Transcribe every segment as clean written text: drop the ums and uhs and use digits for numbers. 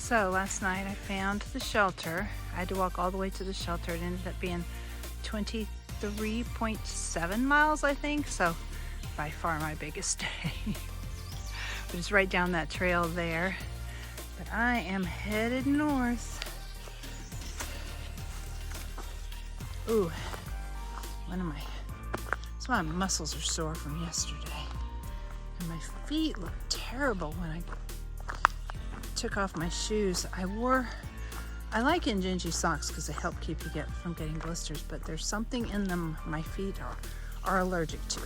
So last night I found the shelter. I had to walk all the way to the shelter. It ended up being 23.7 miles, I think. So by far my biggest day. But it's right down that trail there. But I am headed north. Ooh, some of my muscles are sore from yesterday. And my feet look terrible when I took off my shoes. I like Injinji socks because they help keep you from getting blisters, but there's something in them my feet are allergic to.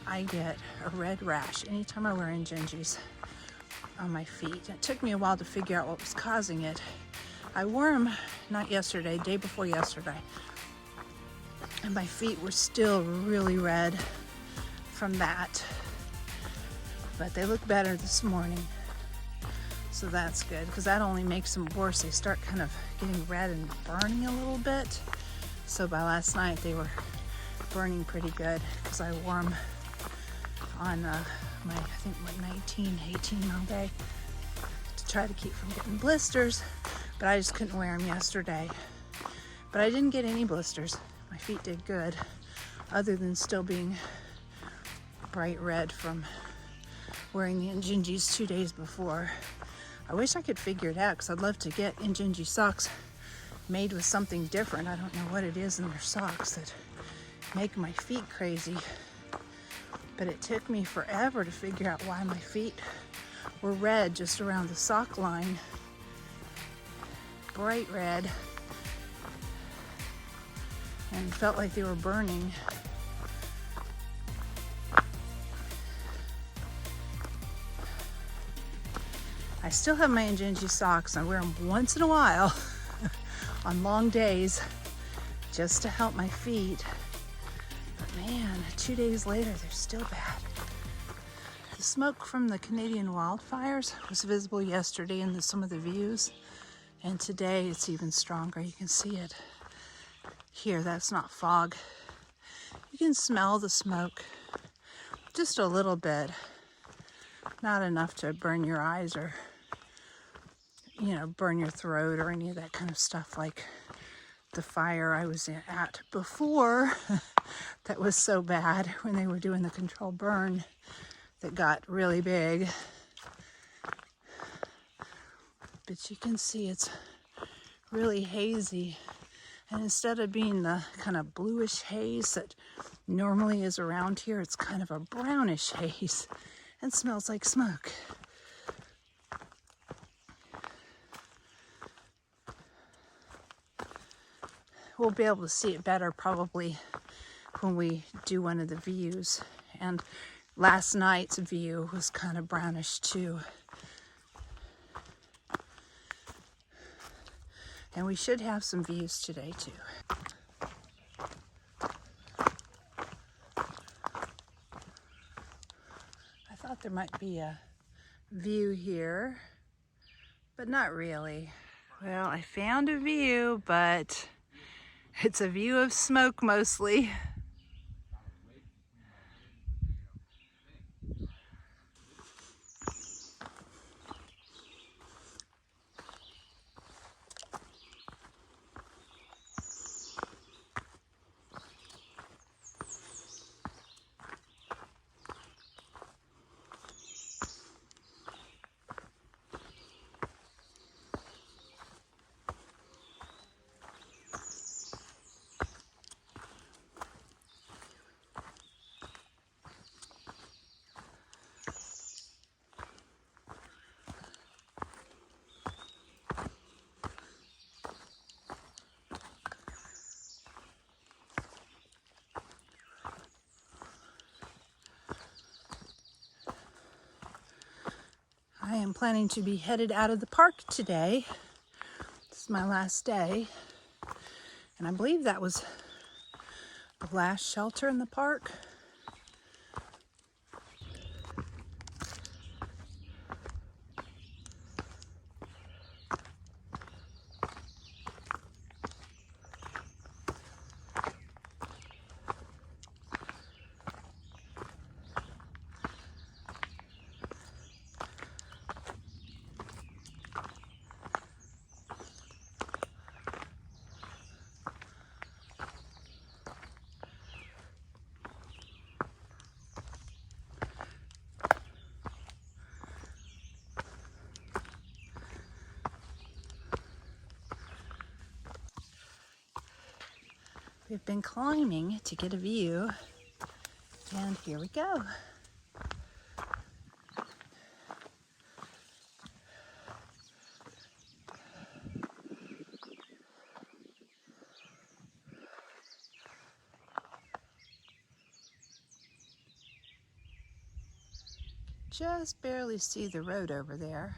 I get a red rash anytime I wear Injinjis on my feet. It took me a while to figure out what was causing it. I wore them not yesterday, day before yesterday, and my feet were still really red from that, but they look better this morning. So that's good, because that only makes them worse. They start kind of getting red and burning a little bit. So by last night, they were burning pretty good, because I wore them on my 19, 18 mile day to try to keep from getting blisters, but I just couldn't wear them yesterday. But I didn't get any blisters. My feet did good, other than still being bright red from wearing the Injinjis 2 days before. I wish I could figure it out, because I'd love to get Injinji socks made with something different. I don't know what it is in their socks that make my feet crazy. But it took me forever to figure out why my feet were red just around the sock line. Bright red. And felt like they were burning. I still have my Injinji socks. I wear them once in a while on long days just to help my feet. But man, 2 days later, they're still bad. The smoke from the Canadian wildfires was visible yesterday in some of the views, and today it's even stronger. You can see it here. That's not fog. You can smell the smoke just a little bit, not enough to burn your eyes or burn your throat or any of that kind of stuff like the fire I was at before that was so bad when they were doing the controlled burn that got really big. But you can see it's really hazy, and instead of being the kind of bluish haze that normally is around here, it's kind of a brownish haze and smells like smoke. We'll be able to see it better probably when we do one of the views. And last night's view was kind of brownish too. And we should have some views today too. I thought there might be a view here, but not really. Well, I found a view, but it's a view of smoke mostly. I am planning to be headed out of the park today. This is my last day. And I believe that was the last shelter in the park. We've been climbing to get a view, and here we go. Just barely see the road over there.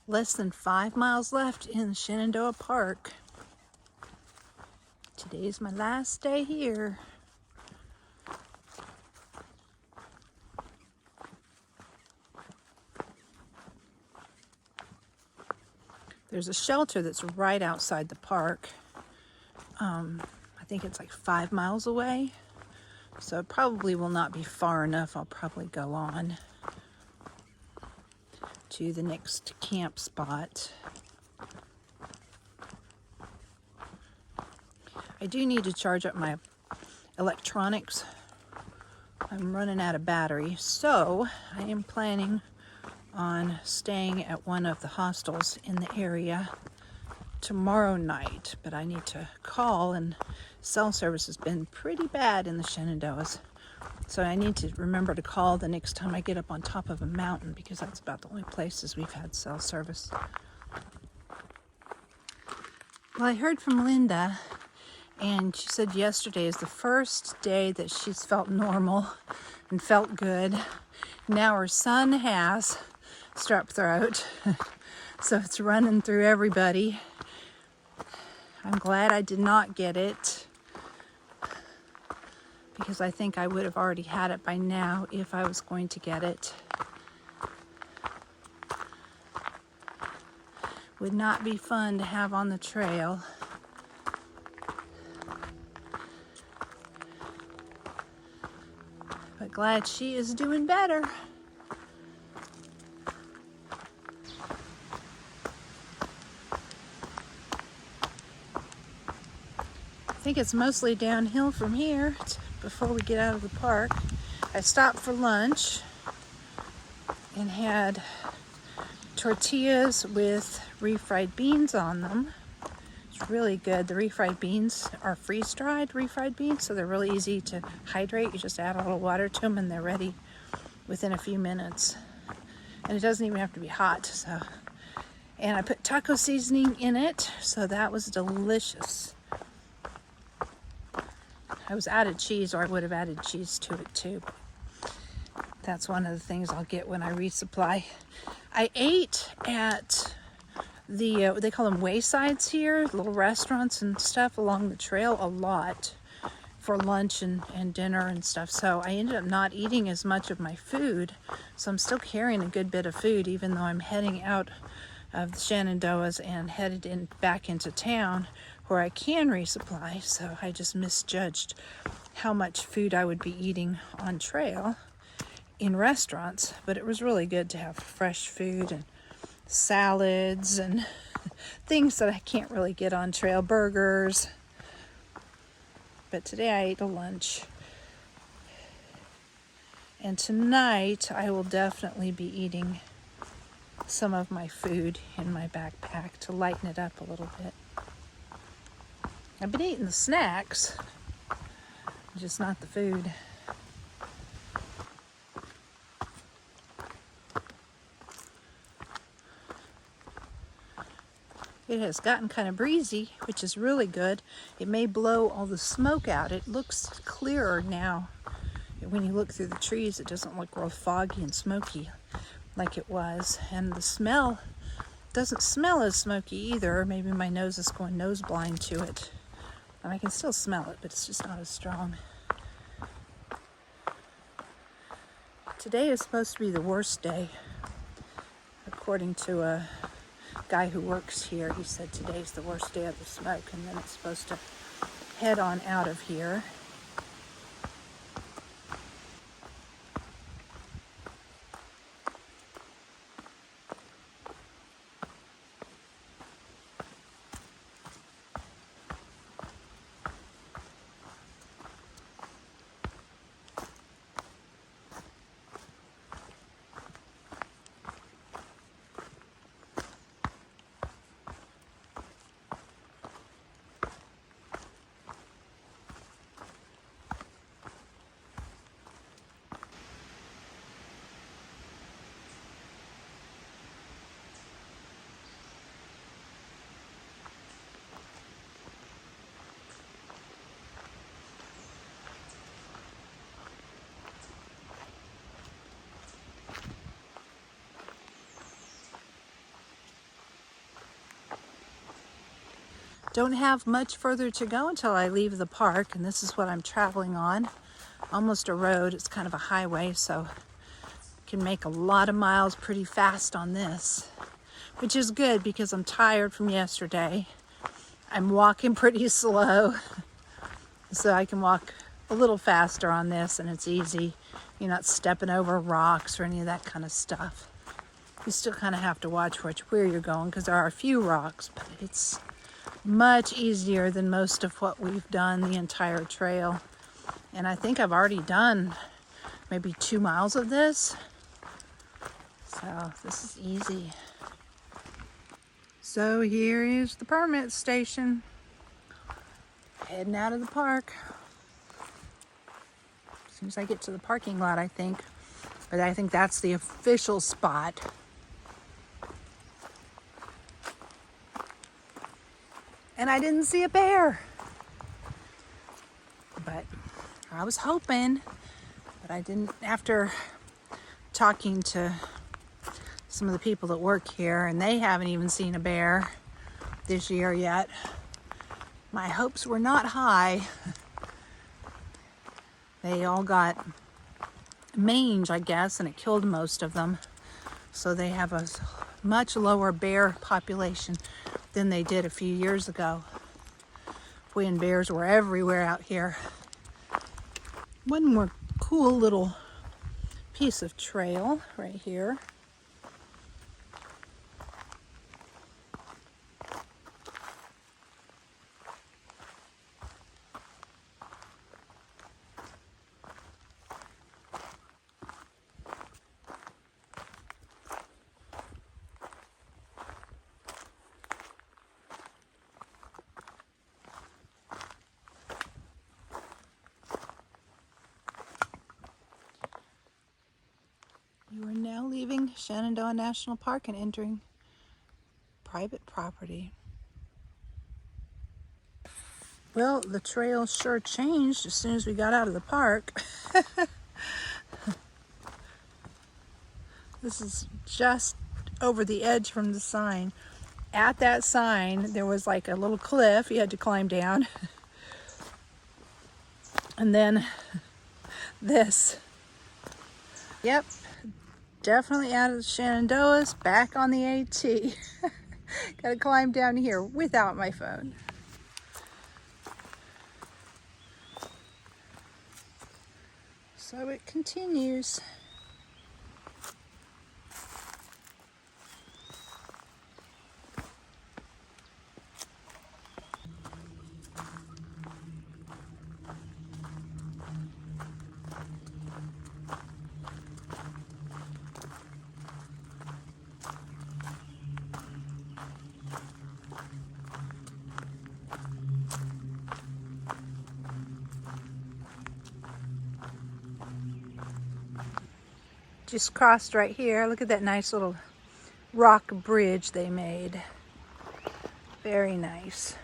Less than 5 miles left in Shenandoah Park. Today's my last day here. There's a shelter that's right outside the park. I think it's like 5 miles away, so it probably will not be far enough. I'll probably go on to the next camp spot. I do need to charge up my electronics. I'm running out of battery, so I am planning on staying at one of the hostels in the area tomorrow night, but I need to call, and cell service has been pretty bad in the Shenandoahs. So I need to remember to call the next time I get up on top of a mountain, because that's about the only places we've had cell service. Well, I heard from Linda, and she said yesterday is the first day that she's felt normal and felt good. Now her son has strep throat, so it's running through everybody. I'm glad I did not get it, because I think I would have already had it by now if I was going to get it. Would not be fun to have on the trail. But glad she is doing better. I think it's mostly downhill from here before we get out of the park. I stopped for lunch and had tortillas with refried beans on them. It's really good. The refried beans are freeze-dried refried beans, so they're really easy to hydrate. You just add a little water to them and they're ready within a few minutes. And it doesn't even have to be hot. And I put taco seasoning in it, so that was delicious. I was out of cheese, or I would have added cheese to it too. That's one of the things I'll get when I resupply. I ate at the, they call them waysides here, little restaurants and stuff along the trail a lot for lunch and dinner and stuff. So I ended up not eating as much of my food. So I'm still carrying a good bit of food, even though I'm heading out of the Shenandoahs and headed back into town where I can resupply. So I just misjudged how much food I would be eating on trail in restaurants, but it was really good to have fresh food and salads and things that I can't really get on trail, burgers. But today I ate a lunch. And tonight I will definitely be eating some of my food in my backpack to lighten it up a little bit. I've been eating the snacks, just not the food. It has gotten kind of breezy, which is really good. It may blow all the smoke out. It looks clearer now. When you look through the trees, it doesn't look real foggy and smoky like it was. And the doesn't smell as smoky either. Maybe my nose is going nose blind to it. And I can still smell it, but it's just not as strong. Today is supposed to be the worst day. According to a guy who works here, he said today's the worst day of the smoke, and then it's supposed to head on out of here. Don't have much further to go until I leave the park, and this is what I'm traveling on. Almost a road. It's kind of a highway, so I can make a lot of miles pretty fast on this, which is good because I'm tired from yesterday. I'm walking pretty slow, so I can walk a little faster on this, and it's easy. You're not stepping over rocks or any of that kind of stuff. You still kind of have to watch where you're going because there are a few rocks, but it's much easier than most of what we've done the entire trail. And I think I've already done maybe 2 miles of this. So this is easy. So here is the permit station. Heading out of the park. As soon as I get to the parking lot, I think. But I think that's the official spot. And I didn't see a bear. But I was hoping, but I didn't. After talking to some of the people that work here, and they haven't even seen a bear this year yet, my hopes were not high. They all got mange, I guess, and it killed most of them. So they have a much lower bear population than they did a few years ago, when bears were everywhere out here. One more cool little piece of trail right here. You are now leaving Shenandoah National Park and entering private property. Well, the trail sure changed as soon as we got out of the park. This is just over the edge from the sign. At that sign, there was like a little cliff you had to climb down. And then this. Yep. Definitely out of Shenandoah's, back on the AT. Gotta climb down here without my phone. So it continues. Just crossed right here. Look at that nice little rock bridge they made. Very nice.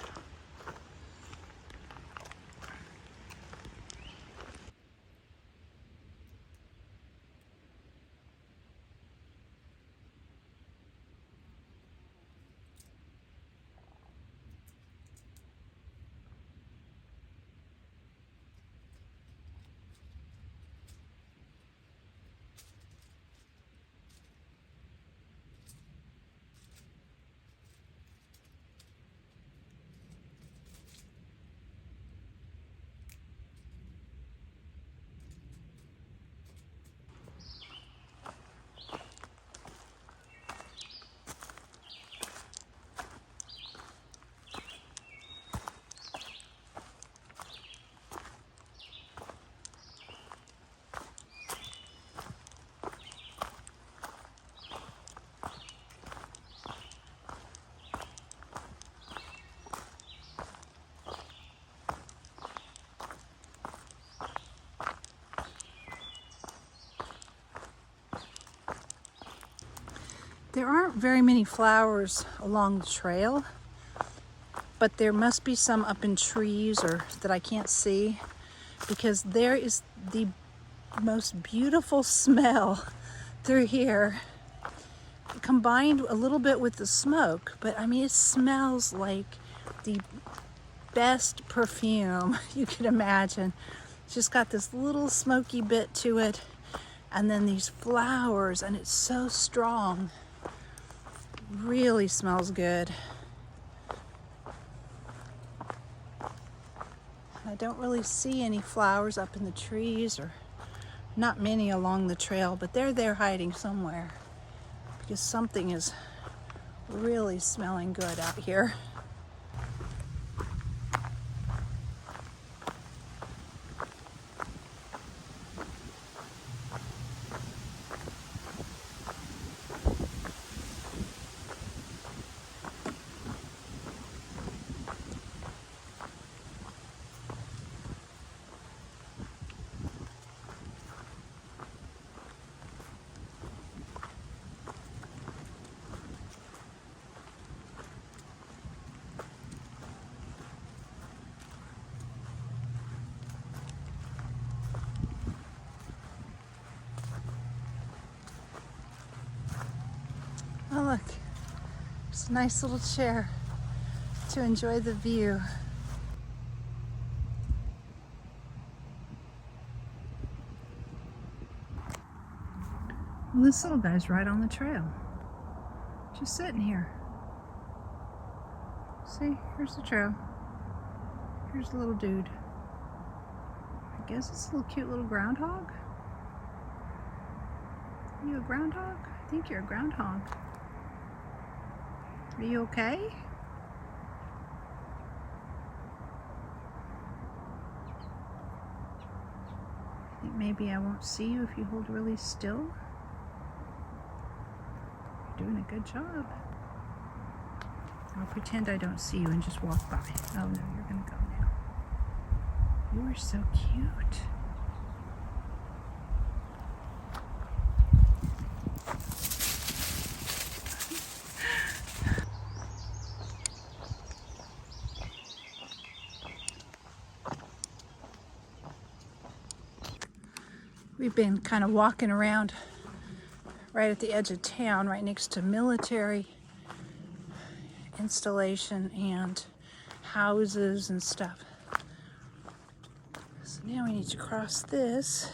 There aren't very many flowers along the trail, but there must be some up in trees or that I can't see, because there is the most beautiful smell through here, combined a little bit with the smoke. But I mean, it smells like the best perfume you could imagine. It's just got this little smoky bit to it, and then these flowers, and it's so strong. Really smells good. I don't really see any flowers up in the trees, or not many along the trail, but they're there hiding somewhere, because something is really smelling good out here. Oh look, it's a nice little chair to enjoy the view. Well, this little guy's right on the trail, just sitting here. See, here's the trail. Here's the little dude. I guess it's a little cute little groundhog. Are you a groundhog? I think you're a groundhog. Are you okay? I think maybe I won't see you if you hold really still. You're doing a good job. I'll pretend I don't see you and just walk by. Oh no, you're gonna go now. You are so cute. We've been kind of walking around right at the edge of town, right next to military installation and houses and stuff. So now we need to cross this.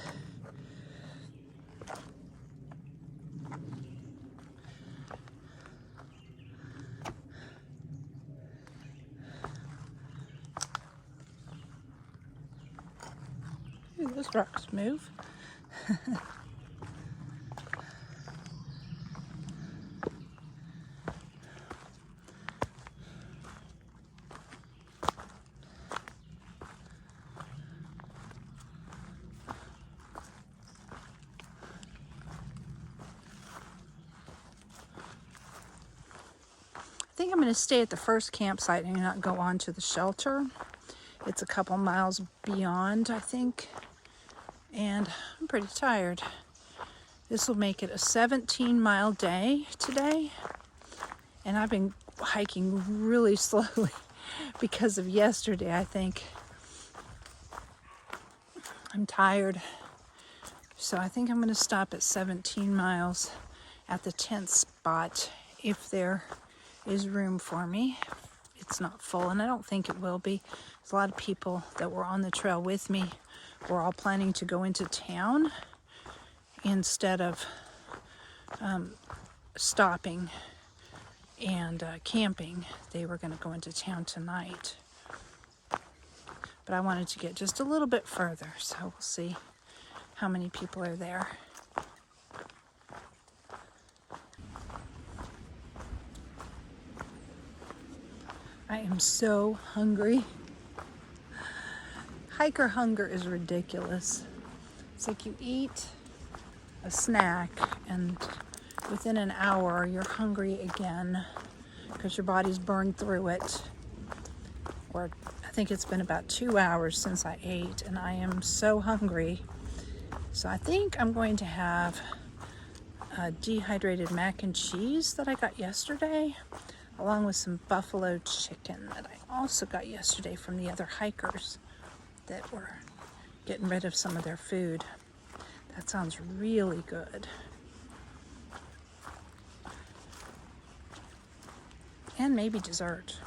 Ooh, those rocks move. I think I'm going to stay at the first campsite and not go on to the shelter. It's a couple miles beyond, I think, and I'm pretty tired. This will make it a 17-mile day today, and I've been hiking really slowly because of yesterday, I think. I'm tired, so I think I'm going to stop at 17 miles at the 10th spot if there is room for me. It's not full, and I don't think it will be. There's a lot of people that were on the trail with me. We're all planning to go into town instead of stopping and camping. They were going to go into town tonight. But I wanted to get just a little bit further, so we'll see how many people are there. I am so hungry. Hiker hunger is ridiculous. It's like you eat a snack and within an hour you're hungry again because your body's burned through it. Or I think it's been about 2 hours since I ate and I am so hungry. So I think I'm going to have dehydrated mac and cheese that I got yesterday, along with some buffalo chicken that I also got yesterday from the other hikers that were getting rid of some of their food. That sounds really good. And maybe dessert.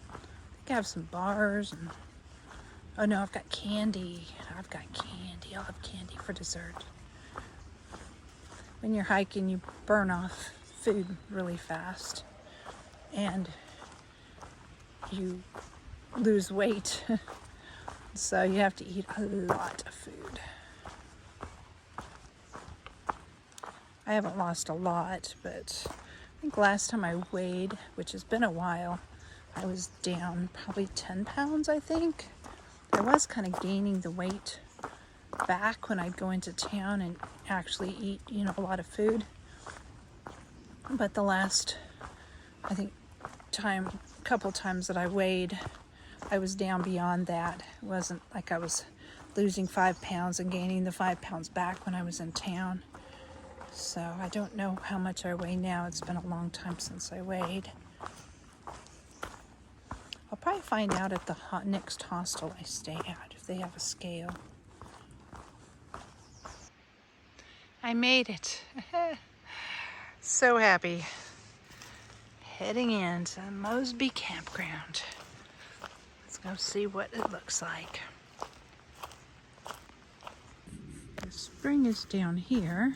I think I have some bars and, oh no, I've got candy. I'll have candy for dessert. When you're hiking, you burn off food really fast and you lose weight. So you have to eat a lot of food. I haven't lost a lot, but I think last time I weighed, which has been a while, I was down probably 10 pounds, I think. I was kind of gaining the weight back when I'd go into town and actually eat, a lot of food. But the last, I think, couple times that I weighed, I was down beyond that. It wasn't like I was losing 5 pounds and gaining the 5 pounds back when I was in town. So I don't know how much I weigh now. It's been a long time since I weighed. I'll probably find out at the next hostel I stay at if they have a scale. I made it. So happy. Heading into Mosby Campground. Let's go see what it looks like. The spring is down here.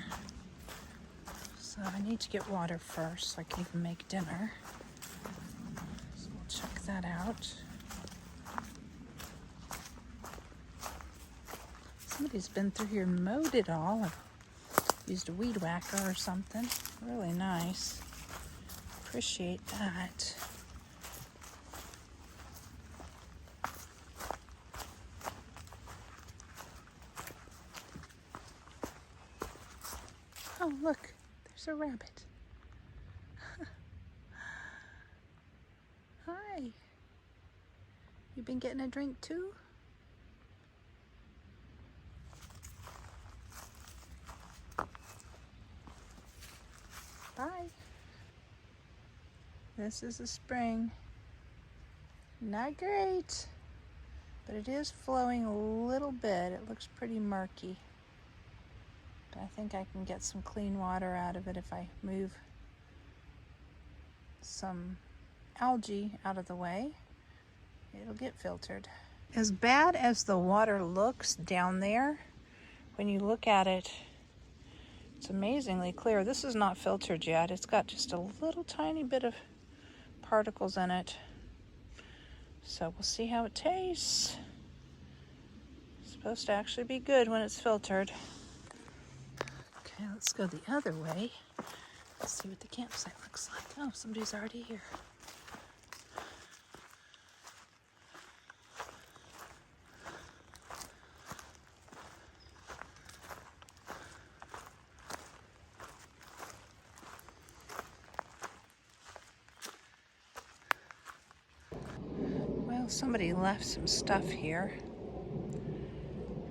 So I need to get water first so I can even make dinner. So we'll check that out. Somebody's been through here and mowed it all. Or used a weed whacker or something. Really nice. Appreciate that. Oh, look. There's a rabbit. Hi. You been getting a drink too? Bye. This is the spring. Not great, but it is flowing a little bit. It looks pretty murky. But I think I can get some clean water out of it if I move some algae out of the way. It'll get filtered. As bad as the water looks down there, when you look at it, it's amazingly clear. This is not filtered yet. It's got just a little tiny bit of particles in it. So we'll see how it tastes. It's supposed to actually be good when it's filtered. Okay, let's go the other way. Let's see what the campsite looks like. Oh, somebody's already here. Well, somebody left some stuff here.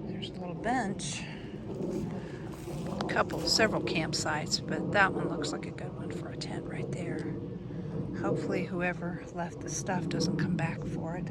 There's a little bench. Several campsites, but that one looks like a good one for a tent right there. Hopefully whoever left the stuff doesn't come back for it.